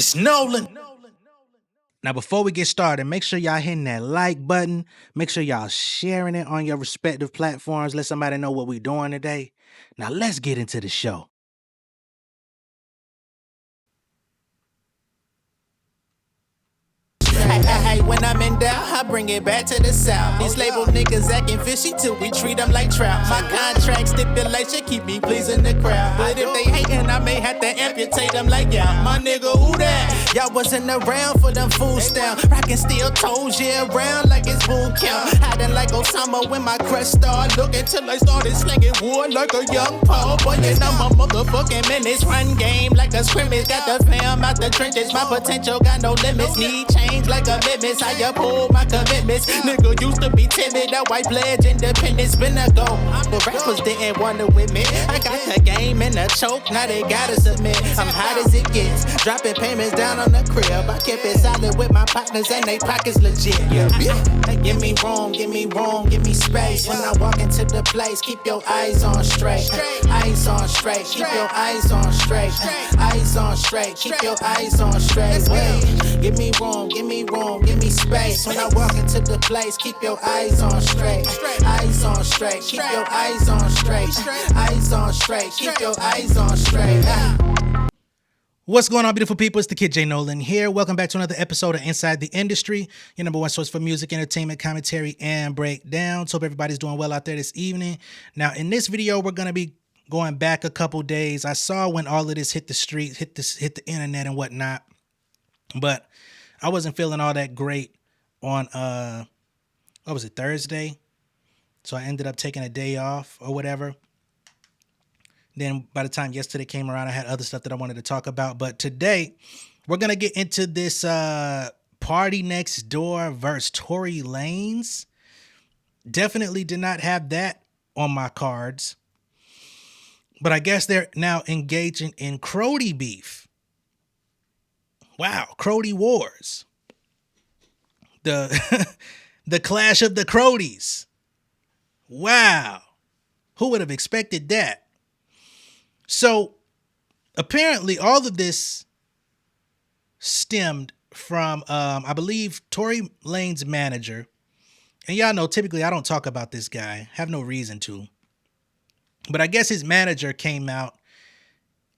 It's Nolan. Now, before we get started, make sure y'all hitting that like button. Make sure y'all sharing it on your respective platforms. Let somebody know what we're doing today. Now, let's get into the show. Hey, when I'm in doubt, I bring it back to the south. These label niggas acting fishy too, we treat them like trout. My contract stipulation keep me pleasing the crowd. But if they hatin', I may have to amputate them like y'all. My nigga, who that? Y'all wasn't around for them food style. Rockin' steel toes, yeah, around like it's boot camp. Hiding like Osama when my crush started looking till I started slinging wood like a young Paul. Boy, you know my motherfucking minutes. Run game like a scrimmage. Got the fam out the trenches. My potential got no limits. Need change like a commitments, how you pull my commitments. Nigga used to be timid, that white pledge independence been a go. The rappers didn't wanna admit I got the game in a choke, now they gotta submit. I'm hot as it gets, dropping payments down on the crib. I kept it solid with my partners and they pockets legit. Give me room, give me space. When I walk into the place, keep your eyes on straight. Eyes on straight, keep your eyes on straight. Eyes on straight, keep your eyes on straight. Give me room, give me space. When I walk into the place, keep your eyes on straight. Eyes on straight, keep your eyes on straight. Eyes on straight, keep your eyes on straight. What's going on, beautiful people? It's the kid J Nolan here. Welcome back to another episode of Inside the Industry, your number one source for music, entertainment, commentary, and breakdowns. Hope everybody's doing well out there this evening. Now, in this video, we're going to be going back a couple days. I saw when all of this hit the streets, hit the internet and whatnot, but I wasn't feeling all that great on, what was it, Thursday? So I ended up taking a day off or whatever. Then by the time yesterday came around, I had other stuff that I wanted to talk about. But today, we're going to get into this PartyNextDoor versus Tory Lanez. Definitely did not have that on my cards. But I guess they're now engaging in Crody beef. Wow, Crody wars. The clash of the Crodies. Wow. Who would have expected that? So apparently all of this stemmed from, I believe, Tory Lanez's manager. And y'all know, typically I don't talk about this guy. Have no reason to. But I guess his manager came out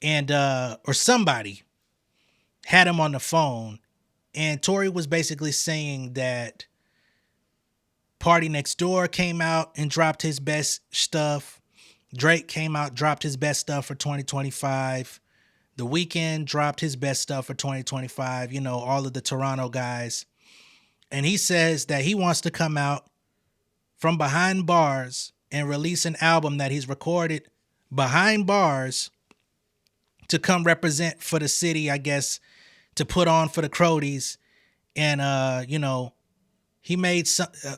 and, or somebody had him on the phone. And Tory was basically saying that PartyNextDoor came out and dropped his best stuff. Drake came out, dropped his best stuff for 2025. The Weeknd dropped his best stuff for 2025. You know, all of the Toronto guys. And he says that he wants to come out from behind bars and release an album that he's recorded behind bars to come represent for the city, I guess, to put on for the Crodies. And, you know, he made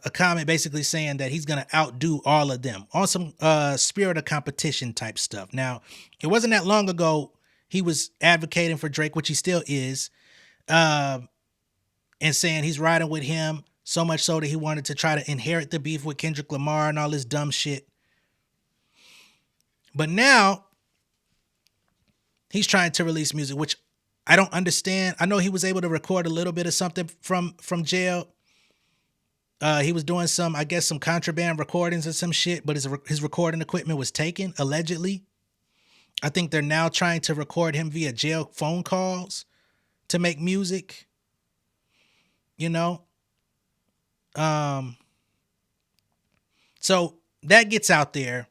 a comment basically saying that he's going to outdo all of them on some spirit of competition type stuff. Now, it wasn't that long ago he was advocating for Drake, which he still is, and saying he's riding with him, so much so that he wanted to try to inherit the beef with Kendrick Lamar and all this dumb shit. But now he's trying to release music, which I don't understand. I know he was able to record a little bit of something from jail. He was doing some, I guess, some contraband recordings or some shit, but his recording equipment was taken, allegedly. I think they're now trying to record him via jail phone calls to make music, you know? So that gets out there,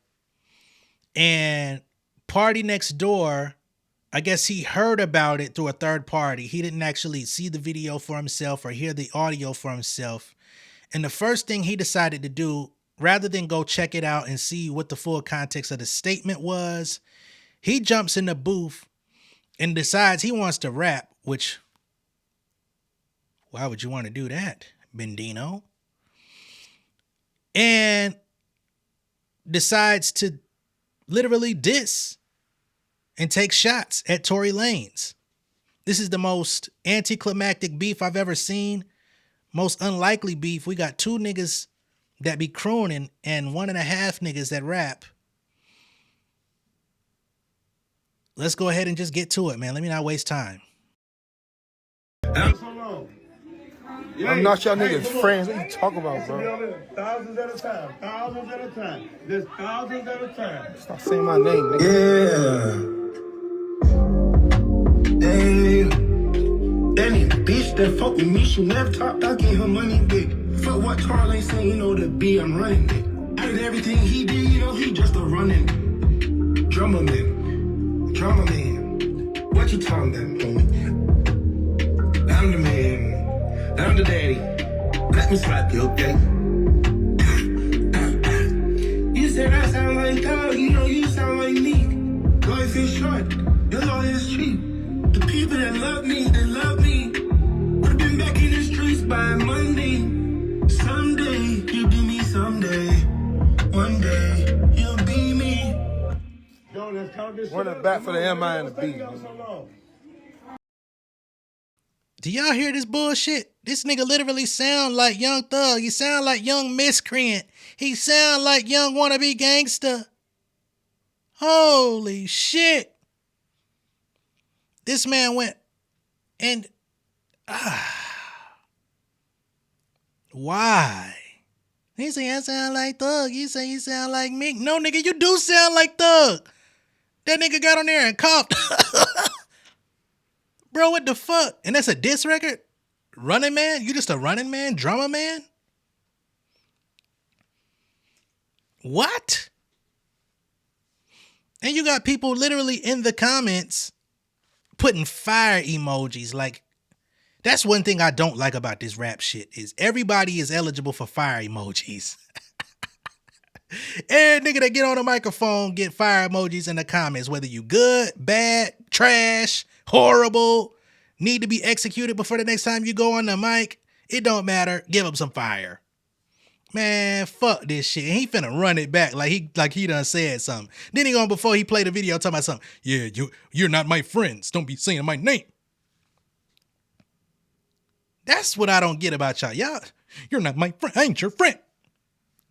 and PartyNextDoor, I guess he heard about it through a third party. He didn't actually see the video for himself or hear the audio for himself. And the first thing he decided to do, rather than go check it out and see what the full context of the statement was, he jumps in the booth and decides he wants to rap, which, why would you want to do that, Bendino? And decides to literally diss and take shots at Tory Lanez. This is the most anticlimactic beef I've ever seen. Most unlikely beef. We got two niggas that be crooning and 1.5 niggas that rap. Let's go ahead and just get to it, man. Let me not waste time. I'm not y'all niggas friends. What you talking about, bro? Thousands at a time. Thousands at a time. There's thousands at a time. Stop saying my name, nigga. Yeah. Hey. That nigga bitch that fuck with me, she never talked, I gave her money big. Fuck what Tory Lanez saying, you know the B, I'm running it. I did everything he did, you know he just a running drummer man. Drummer man. What you talking about, homie? I'm the man. I'm the daddy. Let me slap you, okay? You said I sound like Todd, you know you sound like me. Life is short, your life is cheap. The people that love me, they love me. Would've been back in the streets by Monday. Someday, you'll be me someday. One day, you'll be me. Yo, let's count this shit Run it up. back for the MI and the What's taking B. y'all so long? Do y'all hear this bullshit? This nigga literally sound like Young Thug. He sound like Young Miscreant. He sound like Young Wannabe Gangster. Holy shit. This man went and... Why? He say, I sound like Thug. You say you sound like me. No, nigga, you do sound like Thug. That nigga got on there and coughed. Bro, what the fuck? And that's a diss record? Running Man? You just a running man? Drummer man? What? And you got people literally in the comments putting fire emojis. Like, that's one thing I don't like about this rap shit is everybody is eligible for fire emojis. Every nigga that get on the microphone get fire emojis in the comments, whether you good, bad, trash, horrible, need to be executed before the next time you go on the mic. It don't matter. Give him some fire. Man, fuck this shit. And he finna run it back like he done said something. Then he gonna, before he play the video, talking about something. Yeah, you're not my friends. Don't be saying my name. That's what I don't get about y'all. You're not my friend. I ain't your friend.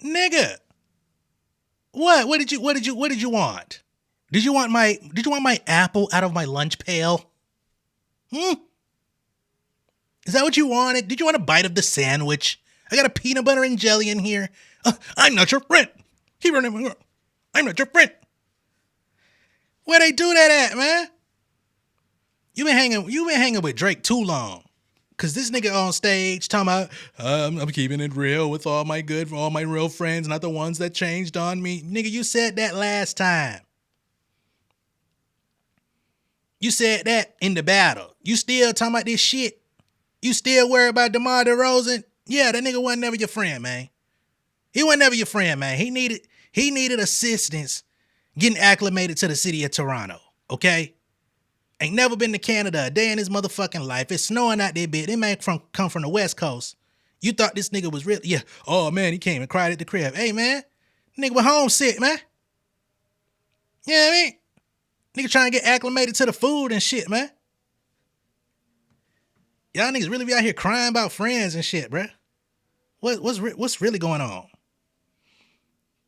Nigga. What did you want? Did you want my apple out of my lunch pail? Is that what you wanted? Did you want a bite of the sandwich? I got a peanut butter and jelly in here. I'm not your friend. I'm not your friend. Where they do that at, man? You been hanging with Drake too long. Cause this nigga on stage talking about I'm keeping it real with all my real friends, not the ones that changed on me. Nigga, you said that last time. You said that in the battle. You still talking about this shit? You still worried about DeMar DeRozan? Yeah, that nigga wasn't never your friend, man. He wasn't never your friend, man. He needed assistance getting acclimated to the city of Toronto, okay? Ain't never been to Canada a day in his motherfucking life. It's snowing out there, bitch. They man come from the West Coast. You thought this nigga was real? Yeah. Oh, man, he came and cried at the crib. Hey, man, nigga was homesick, man. You know what I mean? Nigga trying to get acclimated to the food and shit, man. Y'all niggas really be out here crying about friends and shit, bruh. What's really going on?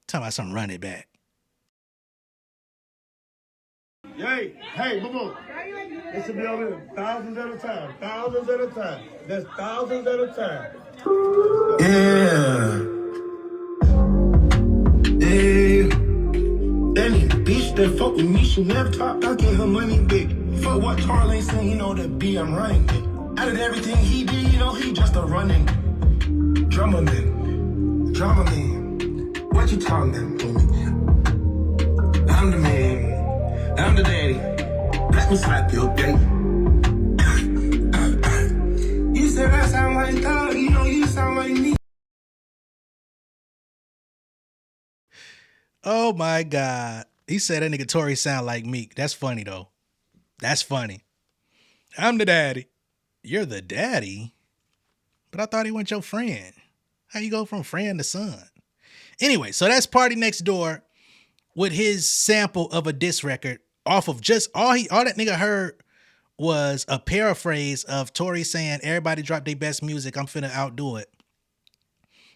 Talking about something run it back. Hey, boom. It should be over there. Thousands at a time. Thousands at a time. There's thousands at a time. Yeah. Hey. That nigga bitch that fuck with me, she never talked, I gave her money big. Fuck what Tory Lanez saying, you know the B, I'm running it. I did everything he did, you know he just a running drummer man. Drummer man. What you talking about, homie? I'm the man. I'm the daddy. Let me slap you, okay? You said I sound like Todd, you know you sound like me. Oh my God. He said that nigga Tory sound like Meek. That's funny though. That's funny. I'm the daddy. You're the daddy? But I thought he wasn't your friend. How you go from friend to son? Anyway, so that's PartyNextDoor with his sample of a diss record off of just all that nigga heard was a paraphrase of Tory saying, everybody drop their best music, I'm finna outdo it.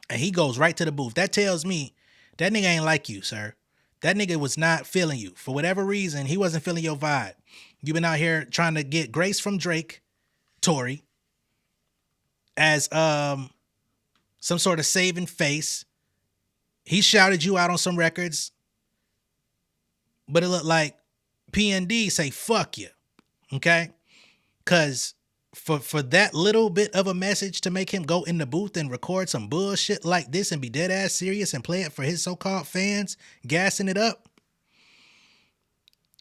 And he goes right to the booth. That tells me that nigga ain't like you, sir. That nigga was not feeling you. For whatever reason, he wasn't feeling your vibe. You've been out here trying to get grace from Drake, Tory. as some sort of saving face. He shouted you out on some records, but it looked like PND say fuck you, okay? Because for that little bit of a message to make him go in the booth and record some bullshit like this and be dead ass serious and play it for his so-called fans, gassing it up,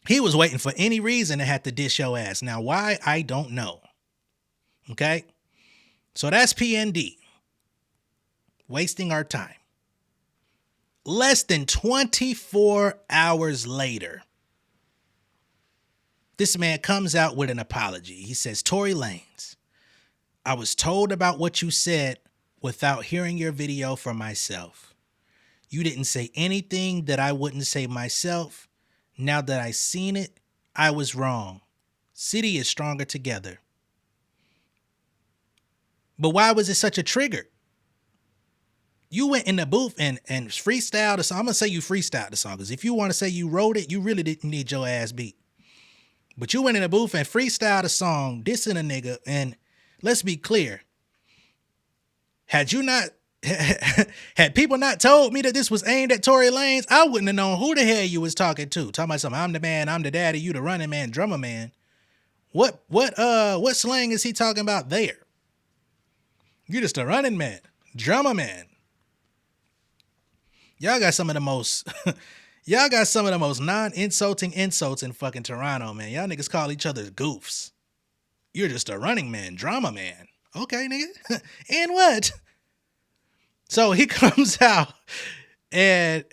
he was waiting for any reason to have to dish your ass. Now, why? I don't know. Okay? So that's PND. Wasting our time. Less than 24 hours later, this man comes out with an apology. He says, Tory Lanez, I was told about what you said without hearing your video for myself. You didn't say anything that I wouldn't say myself. Now that I seen it, I was wrong. City is stronger together. But why was it such a trigger? You went in the booth and freestyled the song. I'm going to say you freestyled the song, because if you want to say you wrote it, you really didn't need your ass beat. But you went in the booth and freestyled a song, dissing a nigga, and let's be clear. Had people not told me that this was aimed at Tory Lanez, I wouldn't have known who the hell you was talking to. Talking about something, I'm the man, I'm the daddy, you the running man, drummer man. What slang is he talking about there? You just a running man, drummer man. Y'all got some of the most non-insulting insults in fucking Toronto, man. Y'all niggas call each other goofs. You're just a running man, drama man. Okay, nigga. And what? So he comes out and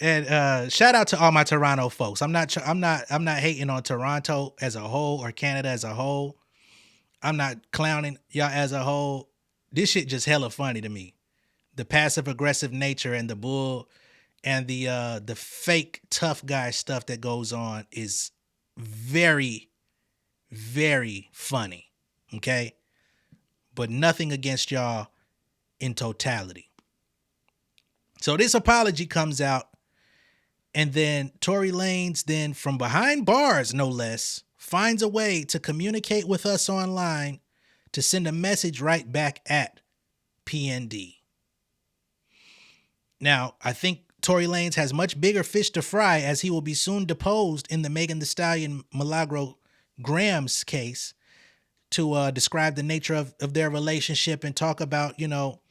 shout out to all my Toronto folks. I'm not hating on Toronto as a whole or Canada as a whole. I'm not clowning y'all as a whole. This shit just hella funny to me. The passive aggressive nature and the bull and the fake tough guy stuff that goes on is very, very funny. Okay? But nothing against y'all in totality. So this apology comes out, and then Tory Lanez, then from behind bars, no less, finds a way to communicate with us online to send a message right back at PND. Now, I think Tory Lanez has much bigger fish to fry, as he will be soon deposed in the Megan Thee Stallion Milagro Graham's case to describe the nature of their relationship and talk about, you know,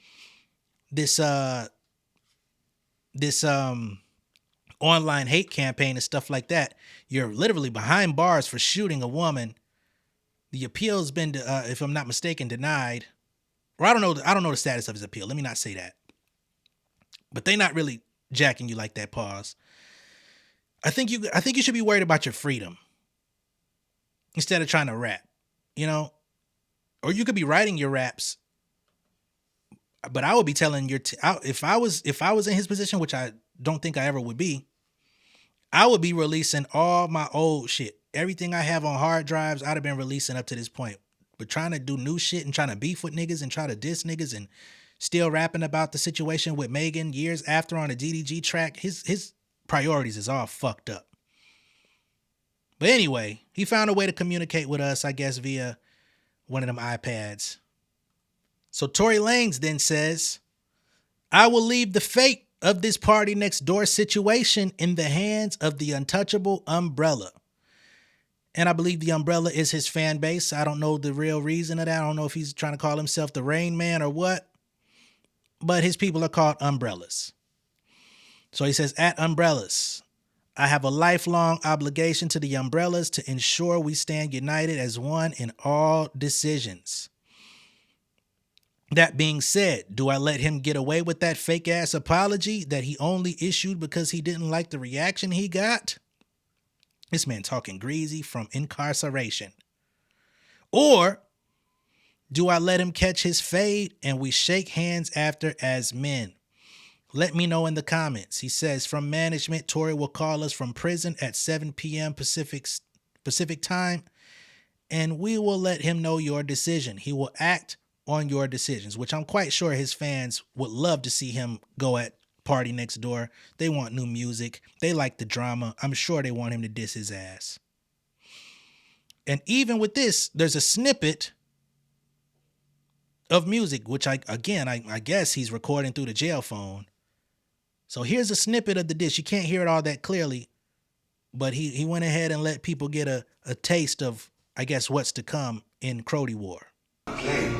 this online hate campaign and stuff like that. You're literally behind bars for shooting a woman. The appeal's been, if I'm not mistaken, denied. Or I don't know the status of his appeal. Let me not say that. But they not really jacking you like that. Pause. I think you should be worried about your freedom instead of trying to rap. You know, or you could be writing your raps. But I would be telling if I was in his position, which I don't think I ever would be, I would be releasing all my old shit. Everything I have on hard drives, I'd have been releasing up to this point. But trying to do new shit and trying to beef with niggas and try to diss niggas and still rapping about the situation with Megan years after on a DDG track, his priorities is all fucked up. But anyway, he found a way to communicate with us, I guess, via one of them iPads. So Tory Lanez then says, I will leave the fate of this PartyNextDoor situation in the hands of the untouchable umbrella. And I believe the umbrella is his fan base. I don't know the real reason of that. I don't know if he's trying to call himself the Rain Man or what. But his people are called umbrellas. So he says, at umbrellas, I have a lifelong obligation to the umbrellas to ensure we stand united as one in all decisions. That being said, do I let him get away with that fake ass apology that he only issued because he didn't like the reaction he got? This man talking greasy from incarceration. Or do I let him catch his fade and we shake hands after as men? Let me know in the comments. He says, from management, Tory will call us from prison at 7 p.m. Pacific time, and we will let him know your decision. He will act on your decisions, which I'm quite sure his fans would love to see him go at PartyNextDoor. They want new music. They like the drama. I'm sure they want him to diss his ass. And even with this, there's a snippet of music, which I guess he's recording through the jail phone. So here's a snippet of the diss. You can't hear it all that clearly, but he went ahead and let people get a taste of, I guess, what's to come in Crody War. Play.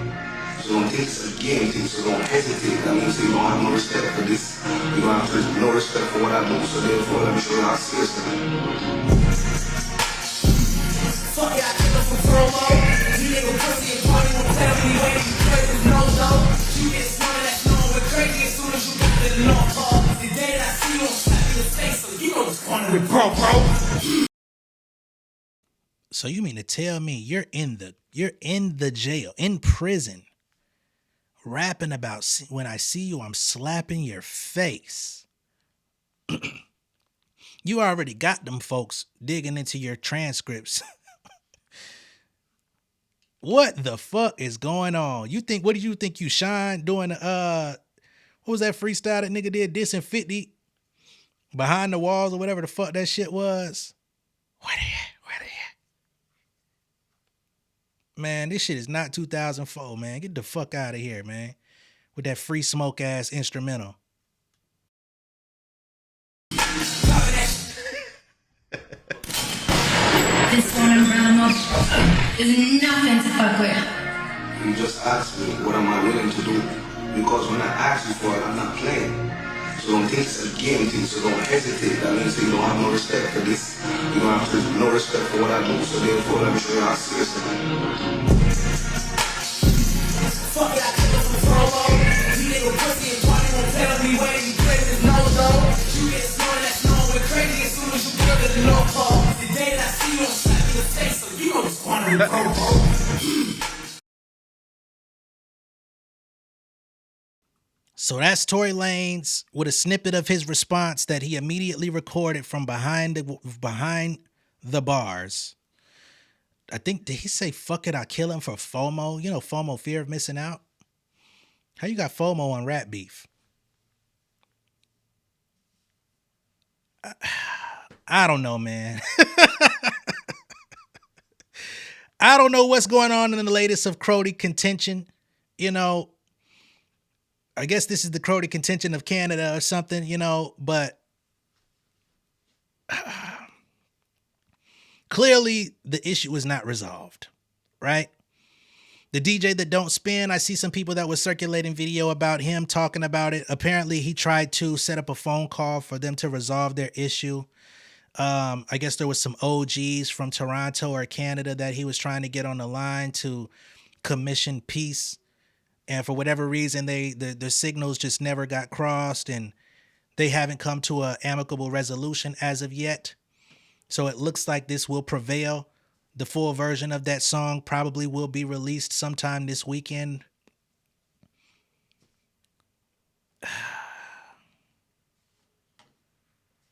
So don't think it's a game thing, so don't hesitate. That means you don't have no respect for this. You don't have no respect for what I do, so therefore let me show you how serious I am. Fuck yeah, I kill him for promo. You nigga pussy and party won't tell me where you play with no low. You get smarter, that's known with crazy as soon as you get to the long call. The day that I see you, I'm slapping your face, so you know what's going on with bro. So you mean to tell me you're in the jail, in prison, rapping about when I see you, I'm slapping your face. You already got them folks digging into your transcripts. What the fuck is going on? What did you think you shine doing what was that freestyle that nigga did dissing 50 behind the walls or whatever the fuck that shit was? Where they at? Man, this shit is not 2004, man. Get the fuck out of here, man. With that free smoke ass instrumental. This one in brown is nothing to fuck with. You just asked me what am I willing to do, because when I ask you for it, I'm not playing. So don't think it's a game thing, so don't hesitate. That means you don't have no respect for this. You don't have no respect for what I do, so therefore let me show you how serious I am. Fuck yeah, I kill him for promo. You nigga pussy and party won't tell me where you play with no low. You get smarter, that's known with crazy as soon as you get to the long call. The day that I see you, I'm slapping your face, so you know what's going on with bro. So that's Tory Lanez with a snippet of his response that he immediately recorded from behind the bars. I think, did he say, fuck it, I'll kill him for FOMO? You know, FOMO, fear of missing out. How you got FOMO on rap beef? I don't know, man. I don't know what's going on in the latest of Crody contention. You know, I guess this is the Crody contention of Canada or something, you know, but clearly the issue is not resolved, right? The DJ that don't spin, I see some people that was circulating video about him talking about it. Apparently he tried to set up a phone call for them to resolve their issue. I guess there was some OGs from Toronto or Canada that he was trying to get on the line to commission peace. And for whatever reason, the signals just never got crossed, and they haven't come to an amicable resolution as of yet. So it looks like this will prevail. The full version of that song probably will be released sometime this weekend.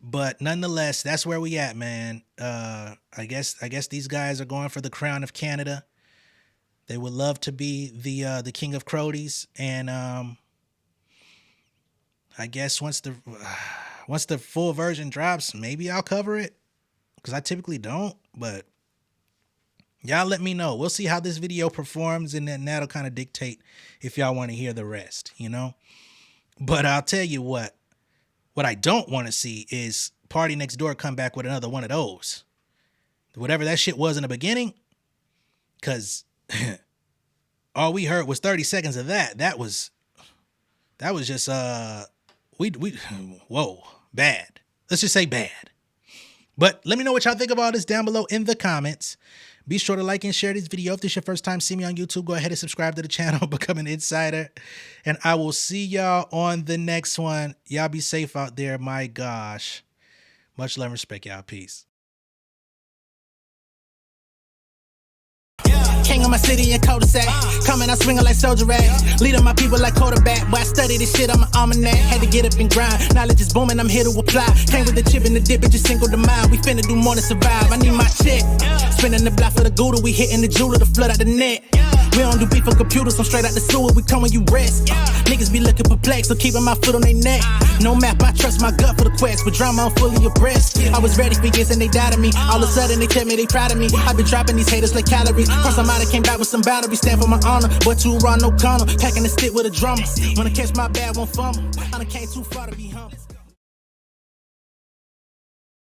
But nonetheless, that's where we at, man. I guess these guys are going for the crown of Canada. They would love to be the king of Crodies, and I guess once the full version drops, maybe I'll cover it, because I typically don't. But y'all let me know. We'll see how this video performs, and then that'll kind of dictate if y'all want to hear the rest, you know. But I'll tell you what I don't want to see is PartyNextDoor come back with another one of those, whatever that shit was in the beginning, because all we heard was 30 seconds of that. That was just whoa, bad. Let's just say bad. But let me know what y'all think of all this down below in the comments. Be sure to like and share this video. If this is your first time seeing me on YouTube, go ahead and subscribe to the channel, become an insider. And I will see y'all on the next one. Y'all be safe out there. My gosh. Much love and respect, y'all. Peace. King of my city and cul-de-sac. Coming out swinging like soldier rag. Leading my people like quarterback. Boy, I study this shit, I'm an almanac. Had to get up and grind. Knowledge is booming, I'm here to apply. Came with the chip and the dip, it just single the mind. We finna do more than survive. I need my check. Spinning the block for the gouda, we hitting the jeweler to flood out the net. We don't do beef on computers, I'm straight out the sewer, we come when you rest. Niggas be looking perplexed, so keeping my foot on their neck. No map, I trust my gut for the quest, but drama, I'm fully abreast. I was ready for years and they doubted me. All of a sudden they tell me they proud of me. I been dropping these haters like calories. Cross I'm out, I came back with some boundaries. Stand for my honor, but too raw, no corner. Packing the stick with a drummer. Wanna catch my bad, won't fumble. I done came too far to be humble.